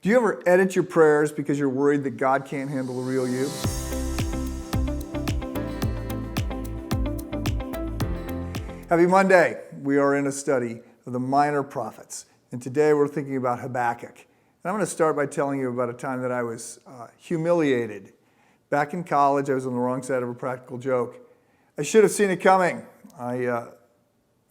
Do you ever edit your prayers because you're worried that God can't handle the real you? Happy Monday. We are in a study of the minor prophets. And today we're thinking about Habakkuk. And I'm going to start by telling you about a time that I was humiliated. Back in college, I was on the wrong side of a practical joke. I should have seen it coming. I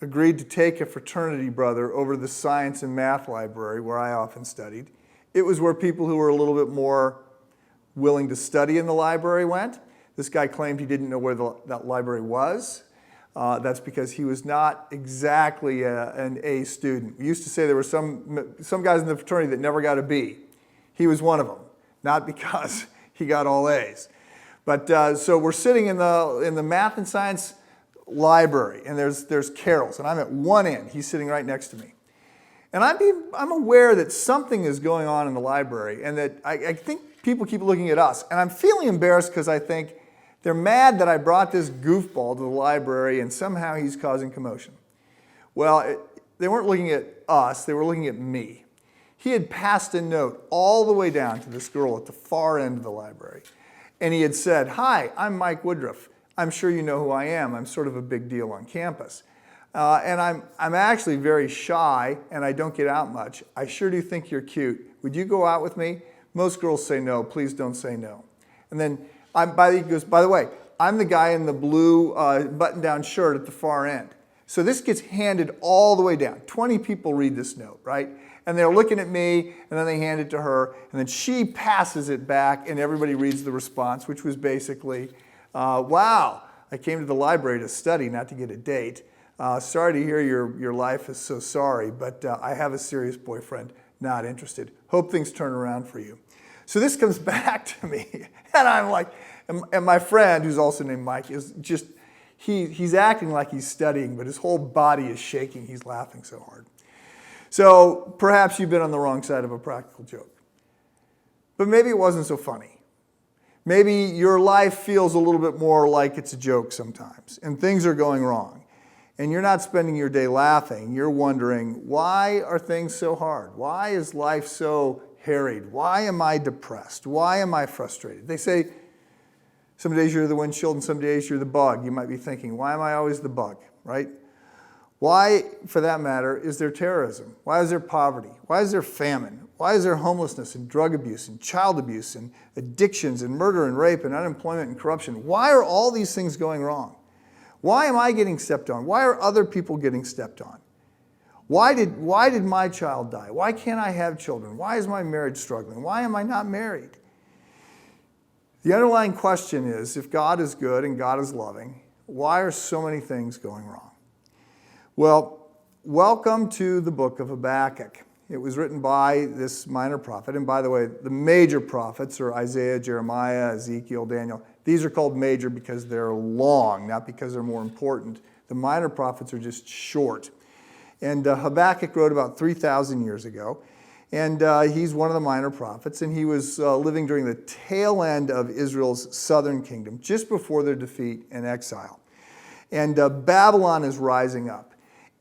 agreed to take a fraternity brother over to the science and math library where I often studied. It was where people who were a little bit more willing to study in the library went. This guy claimed he didn't know where that library was. That's because he was not exactly an A student. We used to say there were some guys in the fraternity that never got a B. He was one of them, not because he got all A's. But so we're sitting in the math and science library, and there's Carol's, and I'm at one end. He's sitting right next to me. And I'm aware that something is going on in the library, and that I think people keep looking at us. And I'm feeling embarrassed because I think they're mad that I brought this goofball to the library and somehow he's causing commotion. Well, they weren't looking at us, they were looking at me. He had passed a note all the way down to this girl at the far end of the library. And he had said, "Hi, I'm Mike Woodruff. I'm sure you know who I am. I'm sort of a big deal on campus. And I'm actually very shy and I don't get out much. I sure do think you're cute. Would you go out with me?" Most girls say no. Please don't say no. And then he goes, "By the way, I'm the guy in the blue button-down shirt at the far end." So this gets handed all the way down. 20 people read this note, right? And they're looking at me, and then they hand it to her, and then she passes it back, and everybody reads the response, which was basically, "Wow, I came to the library to study, not to get a date. Sorry to hear your life is so sorry, but I have a serious boyfriend, not interested. Hope things turn around for you." So this comes back to me, and I'm like, and my friend, who's also named Mike, is just, he's acting like he's studying, but his whole body is shaking. He's laughing so hard. So perhaps you've been on the wrong side of a practical joke. But maybe it wasn't so funny. Maybe your life feels a little bit more like it's a joke sometimes, and things are going wrong. And you're not spending your day laughing. You're wondering, why are things so hard? Why is life so harried? Why am I depressed? Why am I frustrated? They say some days you're the windshield and some days you're the bug. You might be thinking, why am I always the bug, right? Why, for that matter, is there terrorism? Why is there poverty? Why is there famine? Why is there homelessness and drug abuse and child abuse and addictions and murder and rape and unemployment and corruption? Why are all these things going wrong? Why am I getting stepped on? Why are other people getting stepped on? Why did my child die? Why can't I have children? Why is my marriage struggling? Why am I not married? The underlying question is, if God is good and God is loving, why are so many things going wrong? Well, welcome to the book of Habakkuk. It was written by this minor prophet. And by the way, the major prophets are Isaiah, Jeremiah, Ezekiel, Daniel. These are called major because they're long, not because they're more important. The minor prophets are just short. And Habakkuk wrote about 3,000 years ago. And he's one of the minor prophets. And he was living during the tail end of Israel's southern kingdom, just before their defeat and exile. And Babylon is rising up.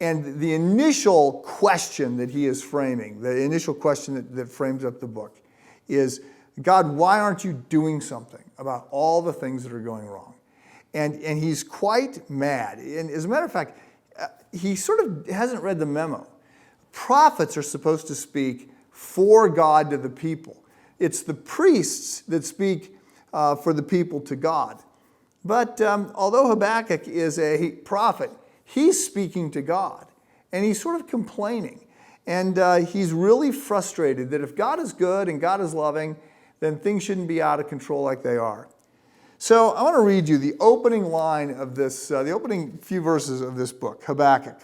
And the initial question that he is framing, the initial question that frames up the book is, God, why aren't you doing something about all the things that are going wrong? And he's quite mad. And as a matter of fact, he sort of hasn't read the memo. Prophets are supposed to speak for God to the people. It's the priests that speak for the people to God. But although Habakkuk is a prophet, he's speaking to God, and he's sort of complaining. And he's really frustrated that if God is good and God is loving, then things shouldn't be out of control like they are. So I want to read you the opening line of this, the opening few verses of this book, Habakkuk.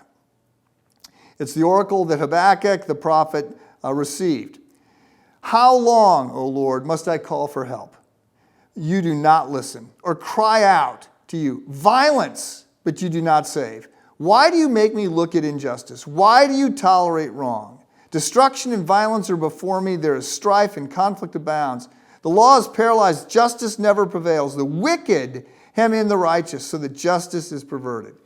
It's the oracle that Habakkuk, the prophet, received. "How long, O Lord, must I call for help? You do not listen, or cry out to you, violence, but you do not save. Why do you make me look at injustice? Why do you tolerate wrong? Destruction and violence are before me. There is strife and conflict abounds. The law is paralyzed. Justice never prevails. The wicked hem in the righteous so that justice is perverted."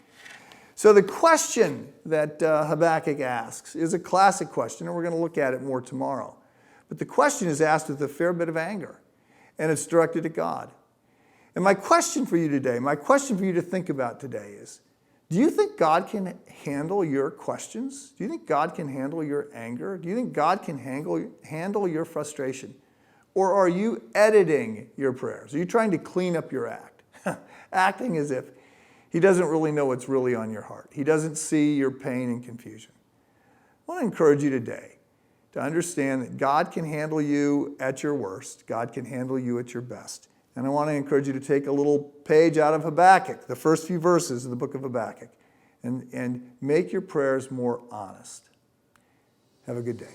So the question that Habakkuk asks is a classic question, and we're going to look at it more tomorrow. But the question is asked with a fair bit of anger, and it's directed at God. And my question for you today, my question for you to think about today is, do you think God can handle your questions? Do you think God can handle your anger? Do you think God can handle your frustration? Or are you editing your prayers? Are you trying to clean up your act? Acting as if he doesn't really know what's really on your heart. He doesn't see your pain and confusion. I want to encourage you today to understand that God can handle you at your worst. God can handle you at your best. And I want to encourage you to take a little page out of Habakkuk, the first few verses of the book of Habakkuk, and make your prayers more honest. Have a good day.